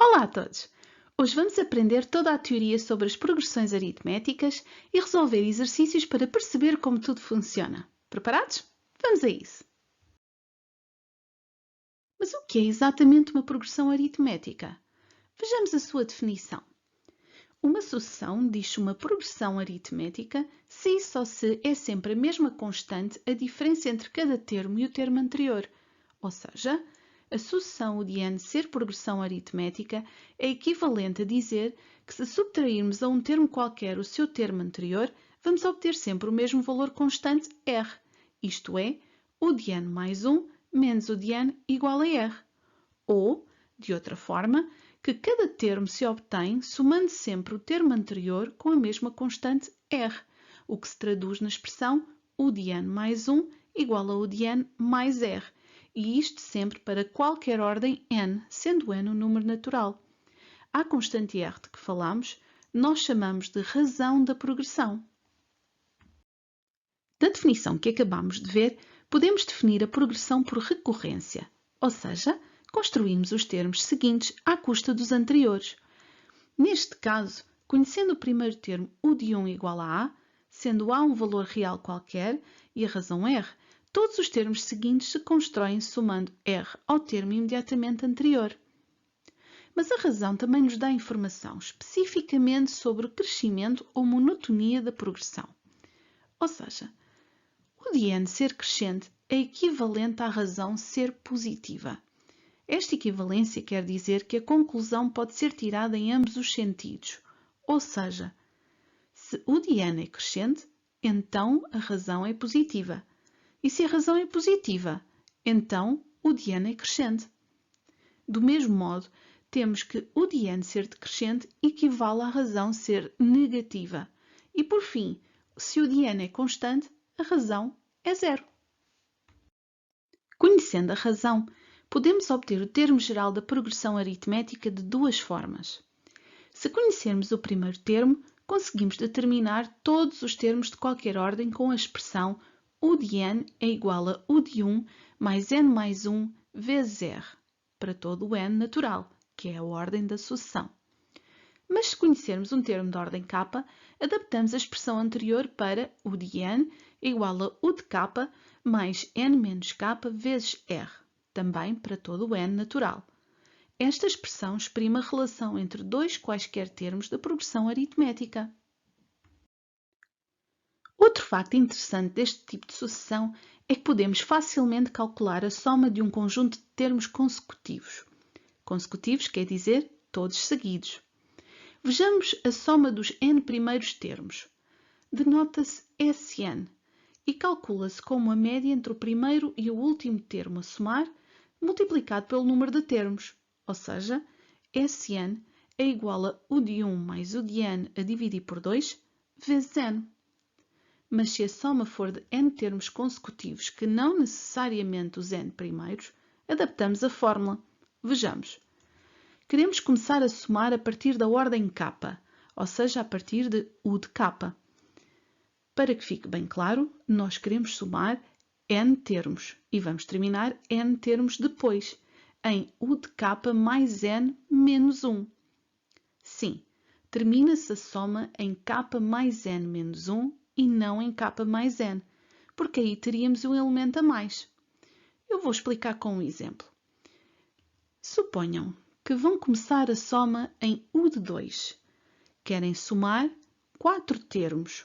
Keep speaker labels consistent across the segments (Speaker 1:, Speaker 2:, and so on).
Speaker 1: Olá a todos! Hoje vamos aprender toda a teoria sobre as progressões aritméticas e resolver exercícios para perceber como tudo funciona. Preparados? Vamos a isso! Mas o que é exatamente uma progressão aritmética? Vejamos a sua definição. Uma sucessão diz uma progressão aritmética se e só se é sempre a mesma constante a diferença entre cada termo e o termo anterior, ou seja, a sucessão de n ser progressão aritmética é equivalente a dizer que se subtrairmos a um termo qualquer o seu termo anterior, vamos obter sempre o mesmo valor constante r, isto é, o de n mais 1 menos o de n igual a r. Ou, de outra forma, que cada termo se obtém somando sempre o termo anterior com a mesma constante r, o que se traduz na expressão u de n mais 1 igual a u de n mais r, e isto sempre para qualquer ordem n, sendo n um número natural. À constante r de que falamos, nós chamamos de razão da progressão. Da definição que acabamos de ver, podemos definir a progressão por recorrência, ou seja, construímos os termos seguintes à custa dos anteriores. Neste caso, conhecendo o primeiro termo u de 1 igual a a, sendo a um valor real qualquer e a razão r, todos os termos seguintes se constroem somando r ao termo imediatamente anterior. Mas a razão também nos dá informação especificamente sobre o crescimento ou monotonia da progressão. Ou seja, o de n ser crescente é equivalente à razão ser positiva. Esta equivalência quer dizer que a conclusão pode ser tirada em ambos os sentidos, ou seja, se o de n é crescente, então a razão é positiva. E se a razão é positiva, então o de n é crescente. Do mesmo modo, temos que o de n ser decrescente equivale à razão ser negativa. E por fim, se o de n é constante, a razão é zero. Conhecendo a razão, podemos obter o termo geral da progressão aritmética de duas formas. Se conhecermos o primeiro termo, conseguimos determinar todos os termos de qualquer ordem com a expressão u de n é igual a u de 1 mais n mais 1 vezes r, para todo o n natural, que é a ordem da sucessão. Mas se conhecermos um termo de ordem k, adaptamos a expressão anterior para u de n igual a u de k mais n menos k vezes r, também para todo o n natural. Esta expressão exprime a relação entre dois quaisquer termos da progressão aritmética. Outro facto interessante deste tipo de sucessão é que podemos facilmente calcular a soma de um conjunto de termos consecutivos. Consecutivos quer dizer todos seguidos. Vejamos a soma dos n primeiros termos. Denota-se Sn e calcula-se como a média entre o primeiro e o último termo a somar, multiplicado pelo número de termos, ou seja, Sn é igual a u de 1 mais u de n a dividir por 2 vezes n. Mas se a soma for de n termos consecutivos que não necessariamente os n primeiros, adaptamos a fórmula. Vejamos. Queremos começar a somar a partir da ordem k, ou seja, a partir de u de k. Para que fique bem claro, nós queremos somar n termos e vamos terminar n termos depois, em u de k mais n menos 1. Sim, termina-se a soma em k mais n menos 1 e não em k mais n, porque aí teríamos um elemento a mais. Eu vou explicar com um exemplo. Suponham que vão começar a soma em u de 2. Querem somar 4 termos.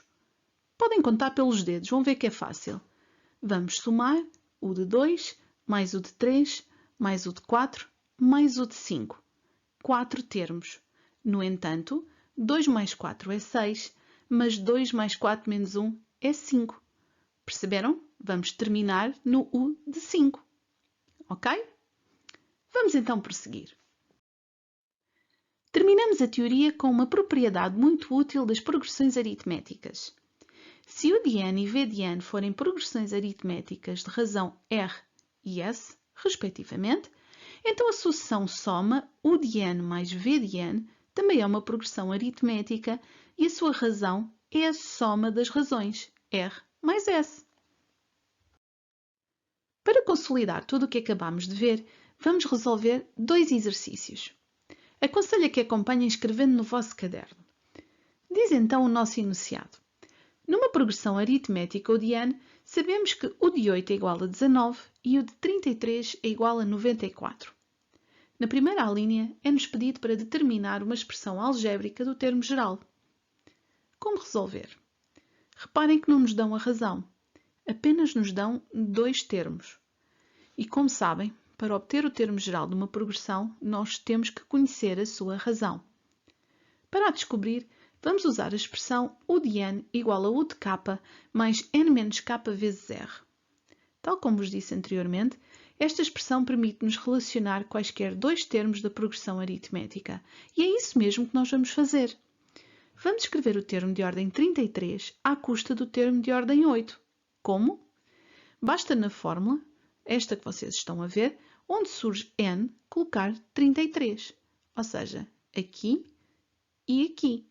Speaker 1: Podem contar pelos dedos, vão ver que é fácil. Vamos somar u de 2 mais u de 3 mais u de 4 mais u de 5. 4 termos. No entanto, 2 mais 4 é 6, mas 2 mais 4 menos 1 é 5. Perceberam? Vamos terminar no u de 5. Ok? Vamos então prosseguir. Terminamos a teoria com uma propriedade muito útil das progressões aritméticas. Se u de n e v de n forem progressões aritméticas de razão r e s, respectivamente, então a sucessão soma u de n mais v de n também é uma progressão aritmética e a sua razão é a soma das razões, r mais s. Para consolidar tudo o que acabamos de ver, vamos resolver dois exercícios. Aconselho que acompanhem escrevendo no vosso caderno. Diz então o nosso enunciado. Numa progressão aritmética ou de n, sabemos que o de 8 é igual a 19 e o de 33 é igual a 94. Na primeira linha, é-nos pedido para determinar uma expressão algébrica do termo geral. Como resolver? Reparem que não nos dão a razão. Apenas nos dão dois termos. E como sabem, para obter o termo geral de uma progressão, nós temos que conhecer a sua razão. Para a descobrir, vamos usar a expressão U de n igual a U de k mais n menos k vezes r. Tal como vos disse anteriormente, esta expressão permite-nos relacionar quaisquer dois termos da progressão aritmética. E é isso mesmo que nós vamos fazer. Vamos escrever o termo de ordem 33 à custa do termo de ordem 8. Como? Basta na fórmula, esta que vocês estão a ver, onde surge n, colocar 33. Ou seja, aqui e aqui.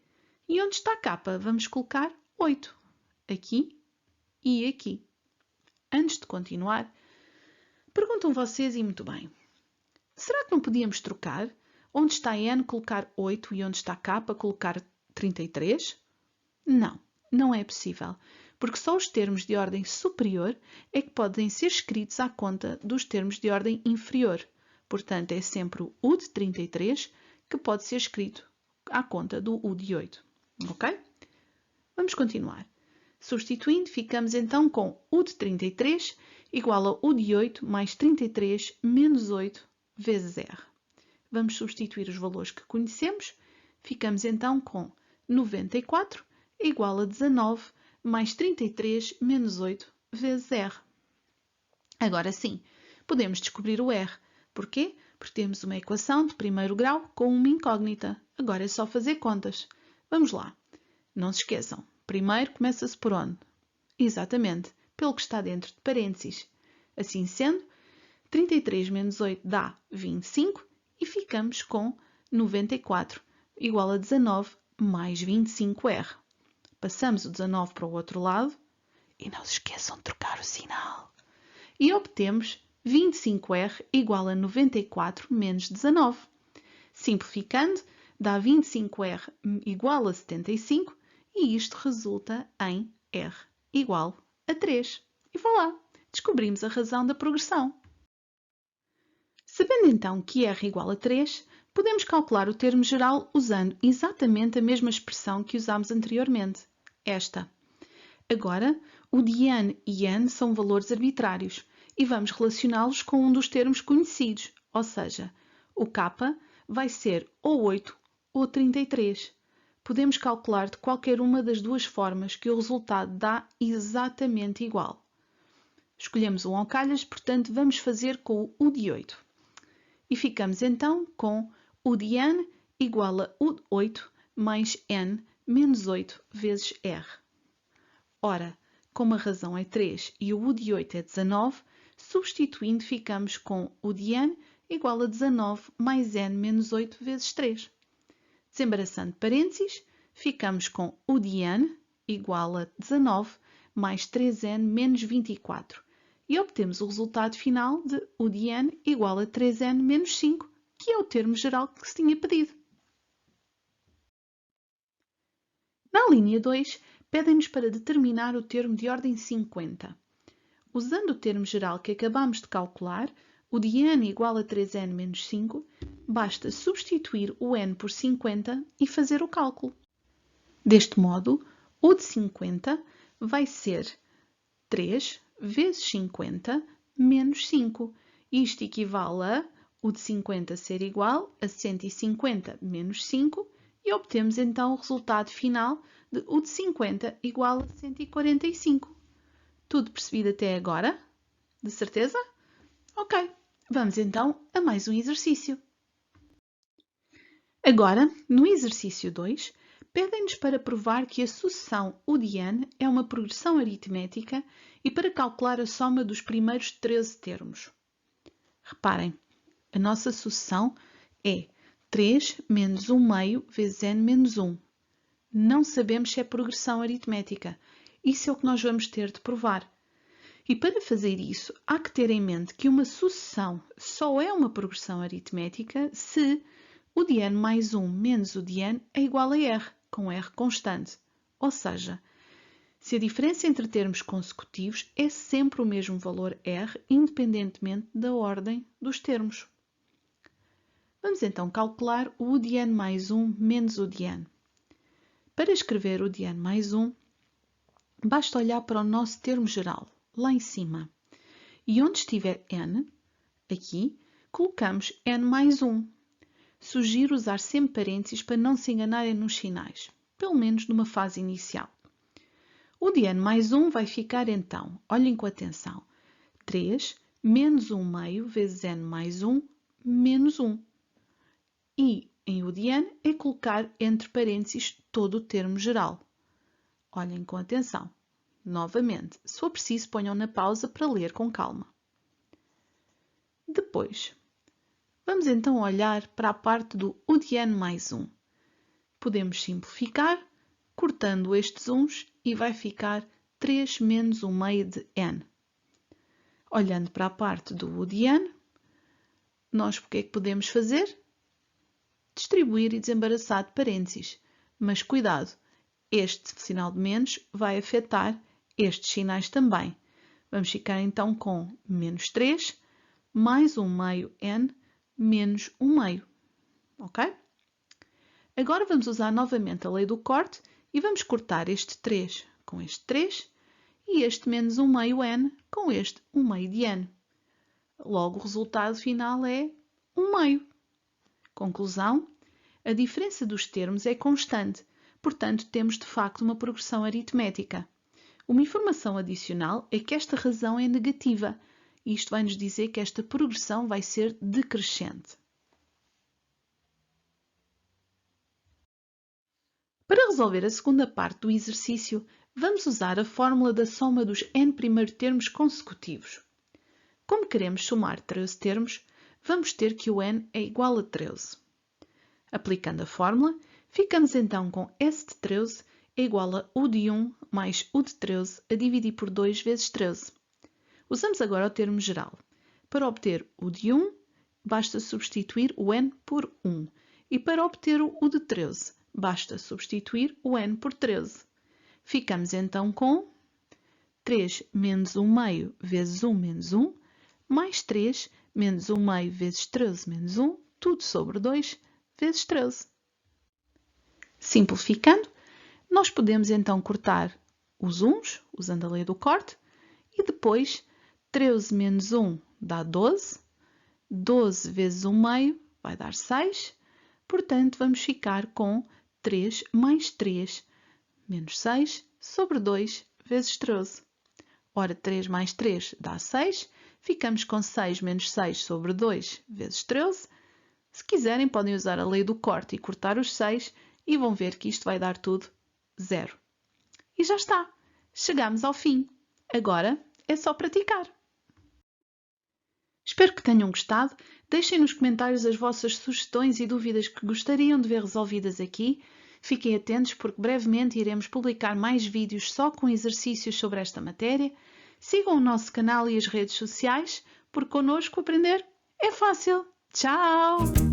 Speaker 1: E onde está k, vamos colocar 8. Aqui e aqui. Antes de continuar, perguntam vocês e muito bem. Será que não podíamos trocar? Onde está n, colocar 8 e onde está k, colocar 33? Não, não é possível, porque só os termos de ordem superior é que podem ser escritos à conta dos termos de ordem inferior. Portanto, é sempre o U de 33 que pode ser escrito à conta do U de 8. Ok? Vamos continuar. Substituindo, ficamos então com U de 33 igual a U de 8 mais 33 menos 8 vezes R. Vamos substituir os valores que conhecemos. Ficamos então com 94 igual a 19 mais 33 menos 8 vezes R. Agora sim, podemos descobrir o R. Porquê? Porque temos uma equação de primeiro grau com uma incógnita. Agora é só fazer contas. Vamos lá. Não se esqueçam. Primeiro começa-se por onde? Exatamente, pelo que está dentro de parênteses. Assim sendo, 33 menos 8 dá 25 e ficamos com 94 igual a 19 mais 25R. Passamos o 19 para o outro lado e não se esqueçam de trocar o sinal. E obtemos 25R igual a 94 menos 19. Simplificando, dá 25R igual a 75 e isto resulta em R igual a 3. E voilà, descobrimos a razão da progressão. Sabendo então que R igual a 3, podemos calcular o termo geral usando exatamente a mesma expressão que usámos anteriormente, esta. Agora, o de n e n são valores arbitrários e vamos relacioná-los com um dos termos conhecidos, ou seja, o k vai ser ou 8 ou 33. Podemos calcular de qualquer uma das duas formas que o resultado dá exatamente igual. Escolhemos um ao calhas, portanto vamos fazer com o U de 8. E ficamos então com U de n igual a U de 8 mais n menos 8 vezes R. Ora, como a razão é 3 e o U de 8 é 19, substituindo ficamos com U de n igual a 19 mais n menos 8 vezes 3. Desembaraçando parênteses, ficamos com U de n igual a 19 mais 3n menos 24 e obtemos o resultado final de U de n igual a 3n menos 5, que é o termo geral que se tinha pedido. Na linha 2, pedem-nos para determinar o termo de ordem 50. Usando o termo geral que acabamos de calcular, o de n igual a 3n menos 5, basta substituir o n por 50 e fazer o cálculo. Deste modo, o de 50 vai ser 3 vezes 50 menos 5. Isto equivale a o de 50 ser igual a 150 menos 5 e obtemos então o resultado final de o de 50 igual a 145. Tudo percebido até agora? De certeza? Ok, vamos então a mais um exercício. Agora, no exercício 2, pedem-nos para provar que a sucessão U de n é uma progressão aritmética e para calcular a soma dos primeiros 13 termos. Reparem, a nossa sucessão é 3 menos 1 meio vezes n menos 1. Não sabemos se é progressão aritmética. Isso é o que nós vamos ter de provar. E para fazer isso, há que ter em mente que uma sucessão só é uma progressão aritmética se o de n mais 1 menos o de n é igual a r, com r constante. Ou seja, se a diferença entre termos consecutivos é sempre o mesmo valor r, independentemente da ordem dos termos. Vamos então calcular o u de n mais 1 menos o de n. Para escrever o de n mais 1, basta olhar para o nosso termo geral, lá em cima. E onde estiver n, aqui, colocamos n mais 1. Sugiro usar sempre parênteses para não se enganarem nos sinais, pelo menos numa fase inicial. O de n mais 1 vai ficar então, olhem com atenção, 3 menos 1 meio vezes n mais 1 menos 1. E em u de n é colocar entre parênteses todo o termo geral. Olhem com atenção. Novamente, se for preciso, ponham na pausa para ler com calma. Depois, vamos então olhar para a parte do u de n mais 1. Podemos simplificar, cortando estes uns, e vai ficar 3 menos 1 meio de n. Olhando para a parte do u de n, nós o que é que podemos fazer? Distribuir e desembaraçar de parênteses. Mas cuidado, este sinal de menos vai afetar estes sinais também. Vamos ficar então com menos 3 mais 1 meio n menos 1 meio. Ok? Agora vamos usar novamente a lei do corte e vamos cortar este 3 com este 3 e este menos 1 meio n com este 1 meio de n. Logo, o resultado final é 1 meio. Conclusão: a diferença dos termos é constante, portanto temos de facto uma progressão aritmética. Uma informação adicional é que esta razão é negativa, e isto vai nos dizer que esta progressão vai ser decrescente. Para resolver a segunda parte do exercício, vamos usar a fórmula da soma dos n primeiros termos consecutivos. Como queremos somar 13 termos, vamos ter que o n é igual a 13. Aplicando a fórmula, ficamos então com S de 13 é igual a U de 1 mais U de 13 a dividir por 2 vezes 13. Usamos agora o termo geral. Para obter U de 1, basta substituir o n por 1. E para obter o U de 13, basta substituir o n por 13. Ficamos então com 3 menos 1 meio vezes 1 menos 1, mais 3 menos 1 meio vezes 13 menos 1, tudo sobre 2 vezes 13. Simplificando, nós podemos então cortar os uns, usando a lei do corte, e depois 13 menos 1 dá 12, 12 vezes 1 meio vai dar 6, portanto vamos ficar com 3 mais 3 menos 6 sobre 2 vezes 13. Ora, 3 mais 3 dá 6, ficamos com 6 menos 6 sobre 2 vezes 13. Se quiserem, podem usar a lei do corte e cortar os 6 e vão ver que isto vai dar tudo 0. E já está! Chegamos ao fim. Agora é só praticar. Espero que tenham gostado. Deixem nos comentários as vossas sugestões e dúvidas que gostariam de ver resolvidas aqui. Fiquem atentos porque brevemente iremos publicar mais vídeos só com exercícios sobre esta matéria. Sigam o nosso canal e as redes sociais, porque connosco aprender é fácil. Tchau!